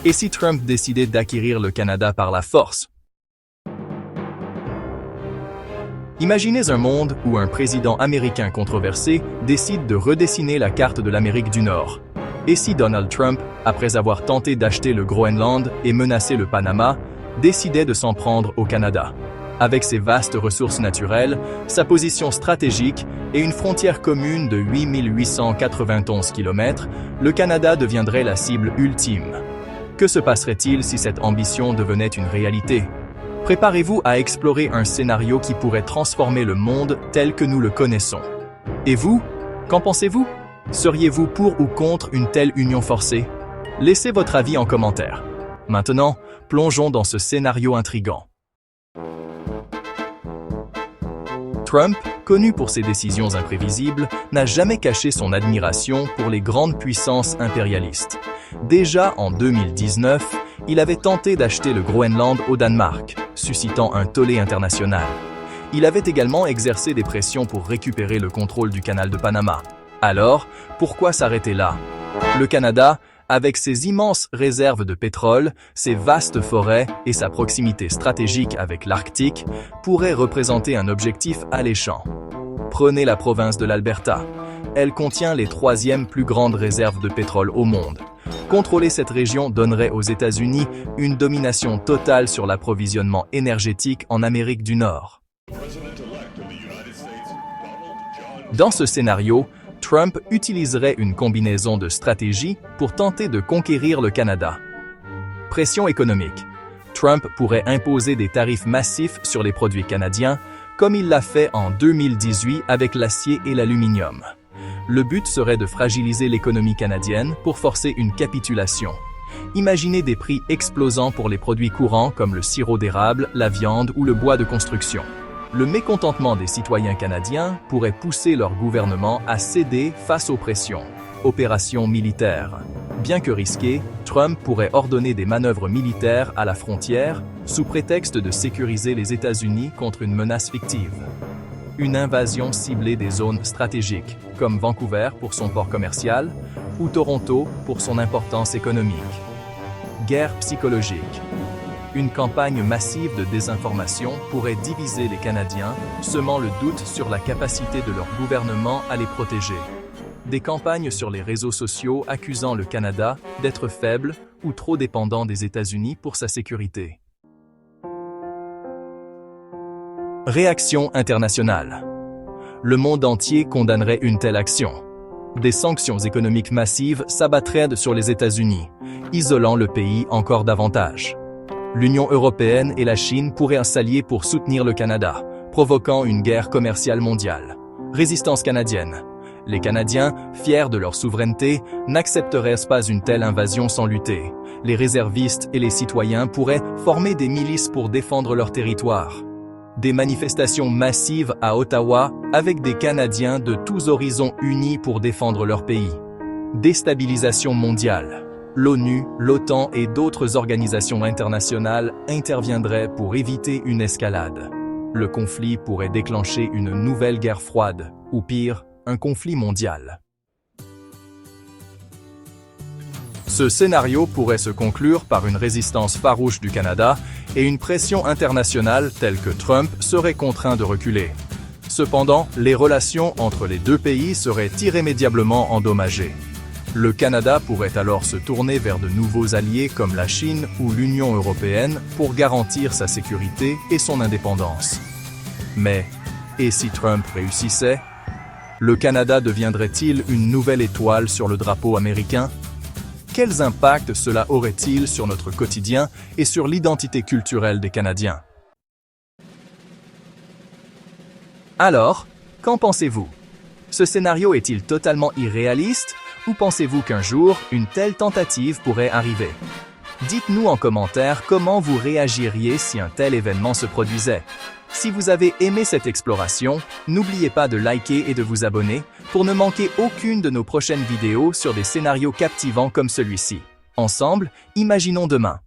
Et si Trump décidait d'acquérir le Canada par la force? Imaginez un monde où un président américain controversé décide de redessiner la carte de l'Amérique du Nord. Et si Donald Trump, après avoir tenté d'acheter le Groenland et menacé le Panama, décidait de s'en prendre au Canada? Avec ses vastes ressources naturelles, sa position stratégique et une frontière commune de 8891 km, le Canada deviendrait la cible ultime. Que se passerait-il si cette ambition devenait une réalité? Préparez-vous à explorer un scénario qui pourrait transformer le monde tel que nous le connaissons. Et vous, qu'en pensez-vous? Seriez-vous pour ou contre une telle union forcée? Laissez votre avis en commentaire. Maintenant, plongeons dans ce scénario intrigant. Trump, connu pour ses décisions imprévisibles, n'a jamais caché son admiration pour les grandes puissances impérialistes. Déjà en 2019, il avait tenté d'acheter le Groenland au Danemark, suscitant un tollé international. Il avait également exercé des pressions pour récupérer le contrôle du canal de Panama. Alors, pourquoi s'arrêter là? Le Canada, avec ses immenses réserves de pétrole, ses vastes forêts et sa proximité stratégique avec l'Arctique, pourrait représenter un objectif alléchant. Prenez la province de l'Alberta. Elle contient les 3e plus grandes réserves de pétrole au monde. Contrôler cette région donnerait aux États-Unis une domination totale sur l'approvisionnement énergétique en Amérique du Nord. Dans ce scénario, Trump utiliserait une combinaison de stratégies pour tenter de conquérir le Canada. Pression économique. Trump pourrait imposer des tarifs massifs sur les produits canadiens, comme il l'a fait en 2018 avec l'acier et l'aluminium. Le but serait de fragiliser l'économie canadienne pour forcer une capitulation. Imaginez des prix explosants pour les produits courants comme le sirop d'érable, la viande ou le bois de construction. Le mécontentement des citoyens canadiens pourrait pousser leur gouvernement à céder face aux pressions. Opération militaire. Bien que risquée, Trump pourrait ordonner des manœuvres militaires à la frontière sous prétexte de sécuriser les États-Unis contre une menace fictive. Une invasion ciblée des zones stratégiques, comme Vancouver pour son port commercial ou Toronto pour son importance économique. Guerre psychologique. Une campagne massive de désinformation pourrait diviser les Canadiens, semant le doute sur la capacité de leur gouvernement à les protéger. Des campagnes sur les réseaux sociaux accusant le Canada d'être faible ou trop dépendant des États-Unis pour sa sécurité. Réaction internationale. Le monde entier condamnerait une telle action. Des sanctions économiques massives s'abattraient sur les États-Unis, isolant le pays encore davantage. L'Union européenne et la Chine pourraient s'allier pour soutenir le Canada, provoquant une guerre commerciale mondiale. Résistance canadienne. Les Canadiens, fiers de leur souveraineté, n'accepteraient pas une telle invasion sans lutter. Les réservistes et les citoyens pourraient former des milices pour défendre leur territoire. Des manifestations massives à Ottawa avec des Canadiens de tous horizons unis pour défendre leur pays. Déstabilisation mondiale. L'ONU, l'OTAN et d'autres organisations internationales interviendraient pour éviter une escalade. Le conflit pourrait déclencher une nouvelle guerre froide, ou pire, un conflit mondial. Ce scénario pourrait se conclure par une résistance farouche du Canada et une pression internationale telle que Trump serait contraint de reculer. Cependant, les relations entre les deux pays seraient irrémédiablement endommagées. Le Canada pourrait alors se tourner vers de nouveaux alliés comme la Chine ou l'Union européenne pour garantir sa sécurité et son indépendance. Mais, et si Trump réussissait? Le Canada deviendrait-il une nouvelle étoile sur le drapeau américain? Quels impacts cela aurait-il sur notre quotidien et sur l'identité culturelle des Canadiens? Alors, qu'en pensez-vous? Ce scénario est-il totalement irréaliste ou pensez-vous qu'un jour, une telle tentative pourrait arriver? Dites-nous en commentaire comment vous réagiriez si un tel événement se produisait. Si vous avez aimé cette exploration, n'oubliez pas de liker et de vous abonner pour ne manquer aucune de nos prochaines vidéos sur des scénarios captivants comme celui-ci. Ensemble, imaginons demain.